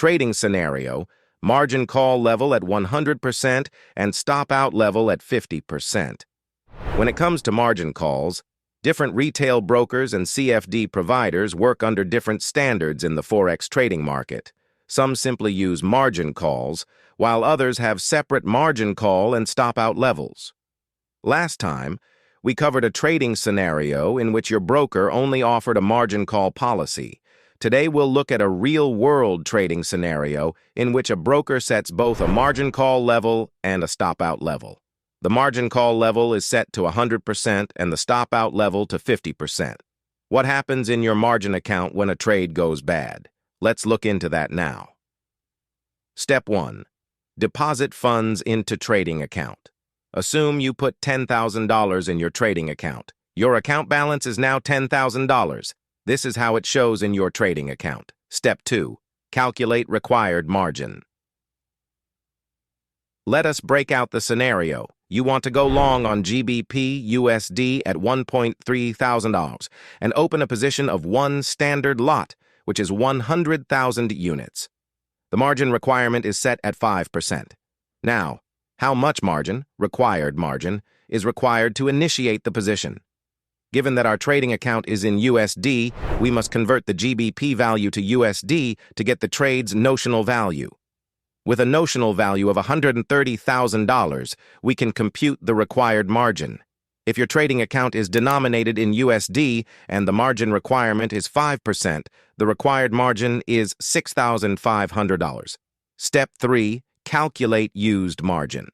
Trading scenario, margin call level at 100% and stop out level at 50%. When it comes to margin calls, different retail brokers and CFD providers work under different standards in the Forex trading market. Some simply use margin calls, while others have separate margin call and stop out levels. Last time, we covered a trading scenario in which your broker only offered a margin call policy. Today we'll look at a real-world trading scenario in which a broker sets both a margin call level and a stop-out level. The margin call level is set to 100% and the stop-out level to 50%. What happens in your margin account when a trade goes bad? Let's look into that now. Step 1. Deposit funds into trading account. Assume you put $10,000 in your trading account. Your account balance is now $10,000. This is how it shows in your trading account. Step 2. Calculate required margin. Let us break out the scenario. You want to go long on GBP USD at $1,300 and open a position of one standard lot, which is 100,000 units. The margin requirement is set at 5%. Now, how much margin, required margin, is required to initiate the position? Given that our trading account is in USD, we must convert the GBP value to USD to get the trade's notional value. With a notional value of $130,000, we can compute the required margin. If your trading account is denominated in USD and the margin requirement is 5%, the required margin is $6,500. Step 3. Calculate used margin.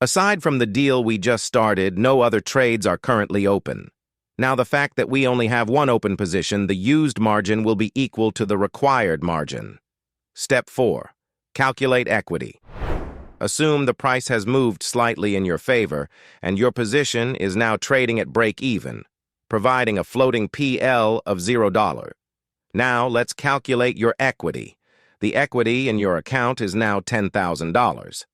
Aside from the deal we just started, no other trades are currently open. Now, the fact that we only have one open position, the used margin will be equal to the required margin. Step 4. Calculate equity. Assume the price has moved slightly in your favor and your position is now trading at break-even, providing a floating PL of $0. Now, let's calculate your equity. The equity in your account is now $10,000.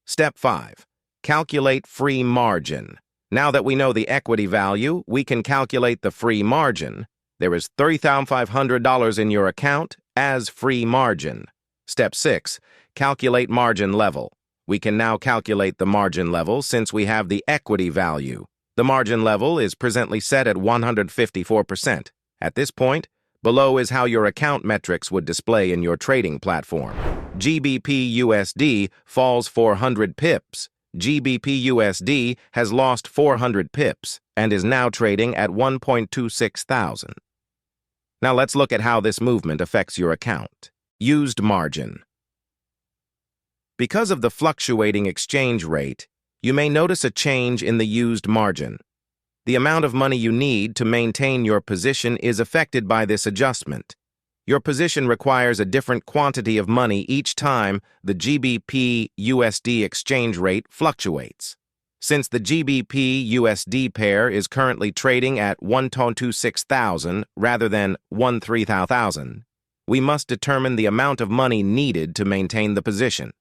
Step 5. Calculate free margin. Now that we know the equity value, we can calculate the free margin. There is $3,500 in your account as free margin. Step 6. Calculate margin level. We can now calculate the margin level since we have the equity value. The margin level is presently set at 154%. At this point, below is how your account metrics would display in your trading platform. GBP USD falls 400 pips. GBP USD has lost 400 pips and is now trading at 1.26 thousand. Now let's look at how this movement affects your account. Used margin. Because of the fluctuating exchange rate, you may notice a change in the used margin. The amount of money you need to maintain your position is affected by this adjustment. Your position requires a different quantity of money each time the GBP USD exchange rate fluctuates. Since the GBP USD pair is currently trading at 1.26 thousand rather than 1.3 thousand, we must determine the amount of money needed to maintain the position.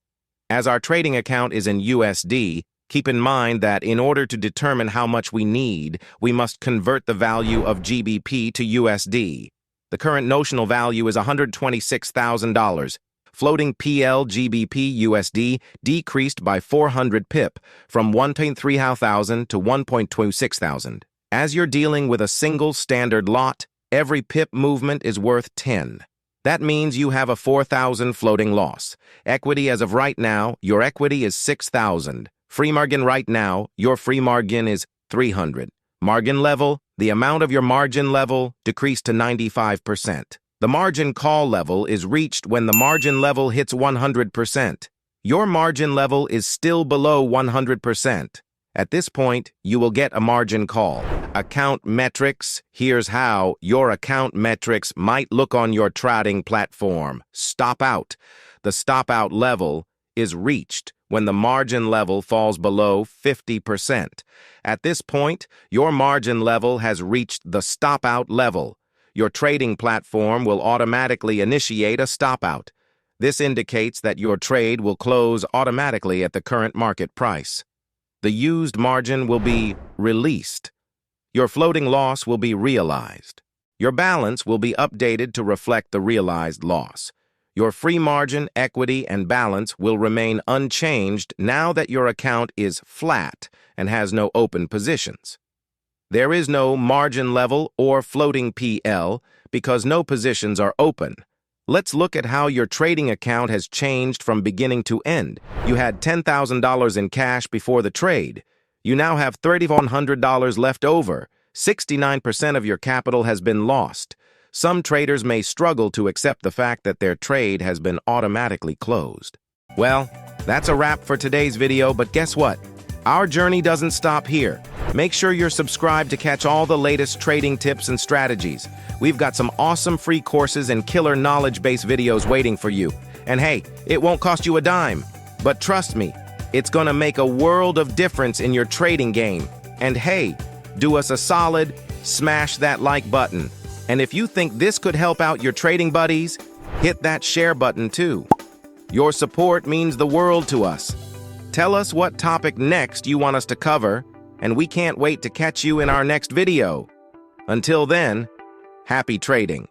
As our trading account is in USD, keep in mind that in order to determine how much we need, we must convert the value of GBP to USD. The current notional value is $126,000. Floating PL GBP USD decreased by 400 pip from 1.3 thousand to 1.26 thousand. As you're dealing with a single standard lot, every pip movement is worth 10. That means you have a 4,000 floating loss. Equity as of right now, your equity is 6,000. Free margin right now, your free margin is 300. Margin level, the amount of your margin level decreased to 95%. The margin call level is reached when the margin level hits 100%. Your margin level is still below 100%. At this point, you will get a margin call. Account metrics. Here's how your account metrics might look on your trading platform. Stop out. The stop out level is reached when the margin level falls below 50%. At this point, your margin level has reached the stop out level. Your trading platform will automatically initiate a stop out. This indicates that your trade will close automatically at the current market price. The used margin will be released. Your floating loss will be realized. Your balance will be updated to reflect the realized loss. Your free margin, equity, and balance will remain unchanged now that your account is flat and has no open positions. There is no margin level or floating PL because no positions are open. Let's look at how your trading account has changed from beginning to end. You had $10,000 in cash before the trade. You now have $3,100 left over. 69% of your capital has been lost. Some traders may struggle to accept the fact that their trade has been automatically closed. Well, that's a wrap for today's video, but guess what? Our journey doesn't stop here. Make sure you're subscribed to catch all the latest trading tips and strategies. We've got some awesome free courses and killer knowledge-based videos waiting for you. And hey, it won't cost you a dime. But trust me, it's gonna make a world of difference in your trading game. And hey, do us a solid, smash that like button. And if you think this could help out your trading buddies, hit that share button too. Your support means the world to us. Tell us what topic next you want us to cover, and we can't wait to catch you in our next video. Until then, happy trading.